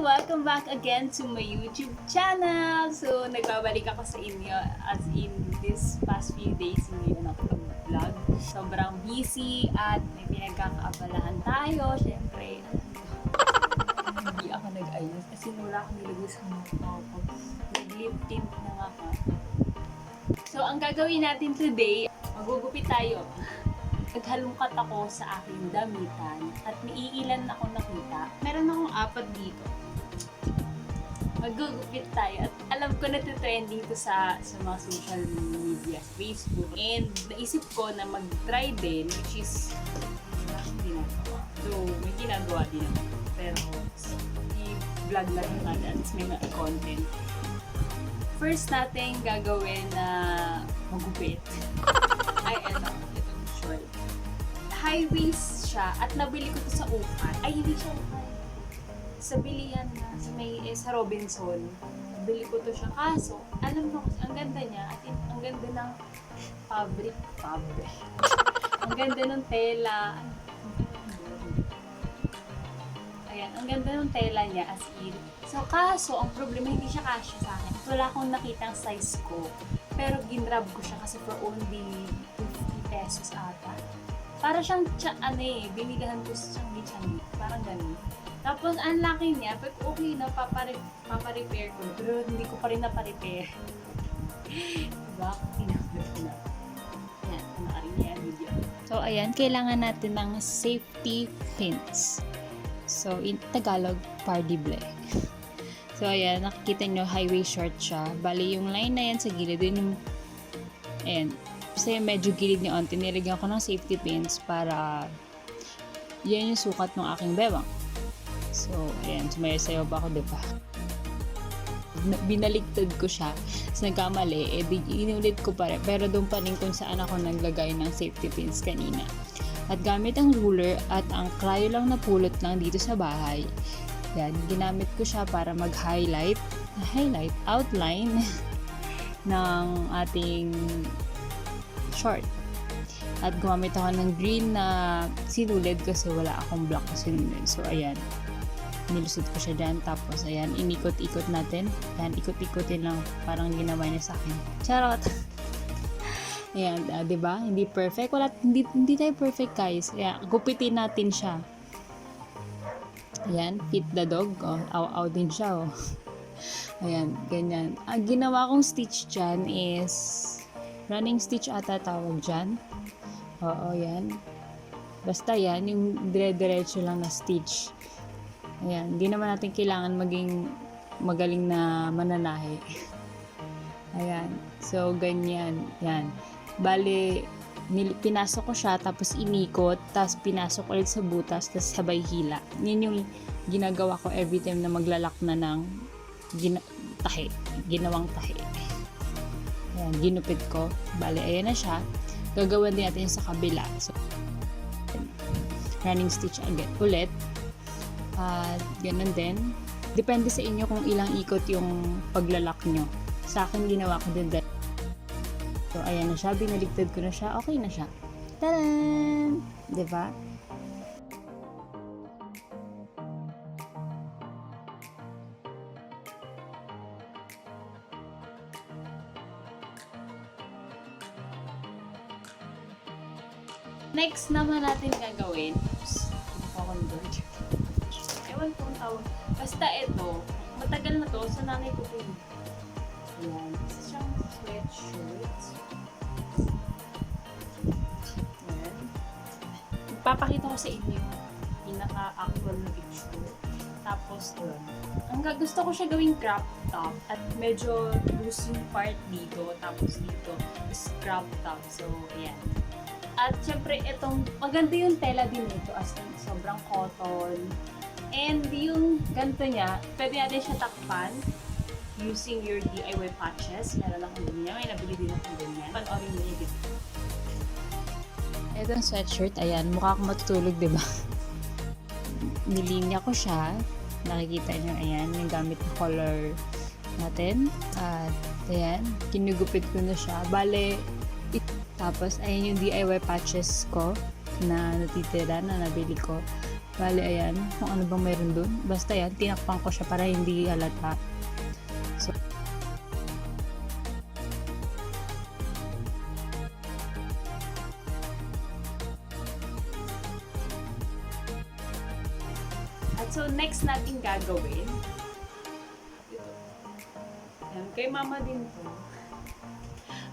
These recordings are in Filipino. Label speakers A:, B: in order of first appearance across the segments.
A: Welcome back again to my YouTube channel! So, nagbabalik ako sa inyo as in this past few days hindi na ako nag-vlog. Sobrang busy at may pinagkakaabalahan tayo. Siyempre, hindi ako nag-ayos kasi wala akong nilagay sa mukha ko. Nag-lip tint na nga ako. So, ang gagawin natin today, magugupit tayo. Naghalungkat ako sa aking damitan at may iilan ako nakita. Meron akong 4 dito. Magugupit tayo at alam ko na trending to sa mga social media, Facebook. And naisip ko na mag-try din, which is hindi ginagawa. So, may ginagawa din ako. Pero, i-vlog lang yung natin at may mga content. First natin gagawin na magupit. Ay, itong short. High waist siya at nabili ko to sa Upan. Ay, hindi siya Upan. Sa bilihan na, sa Robinson. Nabili ko to siya. Kaso, alam mo, ang ganda niya at ang ganda ng fabric. Ang ganda ng tela. Ayan, ang ganda ng tela niya as in. So, kaso, ang problema, hindi siya kasya sa akin. Wala akong nakitang size ko. Pero ginrab ko siya kasi for only 50 pesos ata. Para siyang, binigahan ko siyang lechon. Parang ganun. Tapos, ang laki niya, but okay na, paparepair ko. Pero hindi ko pa rin naparepair. Diba? Kinabot ko na. Ayan, nakarin niya ang video. So, ayan, kailangan natin ng safety pins. So, in Tagalog, party black. So, ayan, nakikita nyo, highway short siya. Bali, yung line na yan sa gilid, din yung, ayan, kasi medyo gilid niya onti, nilagyan ko ng safety pins para yan yung sukat ng aking bewang. So, ayan, sumayaw-sayaw pa ako, diba? Binaligtad ko siya, tapos nagkamali, inulit ko pa rin, pero doon pa rin kung saan ako naglagay ng safety pins kanina. At gamit ang ruler at ang krayo lang na pulot lang dito sa bahay, yan, ginamit ko siya para mag-highlight, outline ng ating short. At gumamit ako ng green na sinulid kasi wala akong black na sinulid. So, ayan. Nilusot ko siya dyan. Tapos, ayan, inikot-ikot natin. Ayan, ikot-ikotin lang. Parang ginawa niya sa akin. Charot! Ayan, diba? Hindi perfect. Hindi tayo perfect, guys. Ayan, gupitin natin siya. Ayan, fit the dog. Oh, aw-aw din siya, oh. Ayan, ganyan. Ang ginawa kong stitch dyan is running stitch ata tawag dyan. Oo, yan. Basta yan, yung dire-diretso lang na stitch. Ayan, hindi naman natin kailangan maging magaling na mananahe. Ayan, so ganyan. Yan. Bale, pinasok ko siya, tapos inikot, tapos pinasok ulit sa butas, tapos sabay hila. Yan yung ginagawa ko every time na maglalak na ng ginawang tahi. Ayan, ginupit ko. Bale, ayan na siya. Gagawin din natin sa kabila. So, running stitch again. Ulit. At ganun din. Depende sa inyo kung ilang ikot yung paglalak nyo. Sa akin, ginawa ko din. So, ayan na siya. Binaligtad ko na siya. Okay na siya. Taran! Diba? Next naman natin gagawin, ewan kung tawag, basta ito, matagal na to, sa nanay ko po. Ayan, isa siyang sweatshirt. Ayan. Papakita ko sa inyo, pinaka-actual na picture. Tapos, ang gusto ko siya gawing crop top, at medyo loose yung part dito, tapos dito is crop top. So, ayan. At syempre, itong maganda yung tela din nito as in sobrang cotton. And yung ganito niya, pwede natin siya takpan using your DIY patches. Meron akong ganyan. May nabili din akong ganyan. Panoorin mo niya dito. Itong sweatshirt, ayan. Mukha akong matutulog, diba? Nilinya ko siya. Nakikita nyo, ayan. Yung gamit na color natin. At ayan, kinugupit ko na siya. Bale, tapos, ayan yung DIY patches ko. na natitira na nabili ko. Bali, ayan, kung ano bang meron dun. Basta yan, tinakpan ko siya para hindi halata. So, so, next natin gagawin, ito. Ayan, kay mama din to.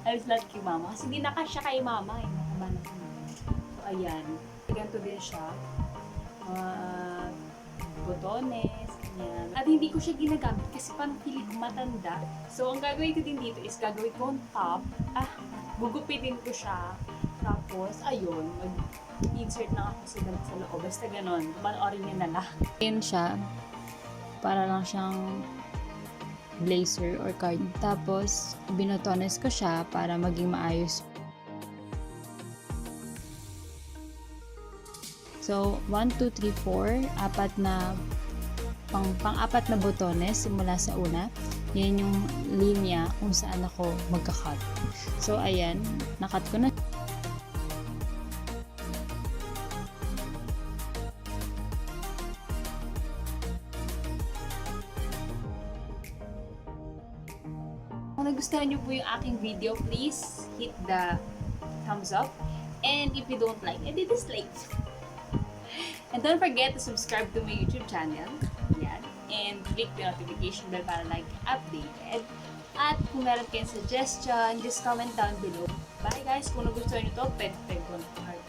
A: Alis lahat kay mama. Kasi di nakasya kay mama. So, ayan. Ganito din siya. Botones, ganyan. At hindi ko siya ginagamit kasi parang pilit matanda. So, ang gagawin ko din dito is gagawin ko ang top. Gugupitin ko siya. Tapos, ayun, mag-insert na ako sa damit sa loob. Basta ganon. Panoorin niyo na lang. Ayan siya. Para lang siyang blazer or card. Tapos, binotones ko siya para maging maayos. So, 1, 2, 3, 4. Apat na, pang-apat na botones simula sa una. Yan yung linya kung saan ako magka-cut. So, ayan. Nakat ko na. Kung nagustuhan niyo po yung aking video, please hit the thumbs up. And if you don't like, dislike. And don't forget to subscribe to my YouTube channel. Yan. And click the notification bell para like updated. At kung meron kayong suggestion, just comment down below. Bye guys! Kung nagustuhan nyo to, pwede ko na heart.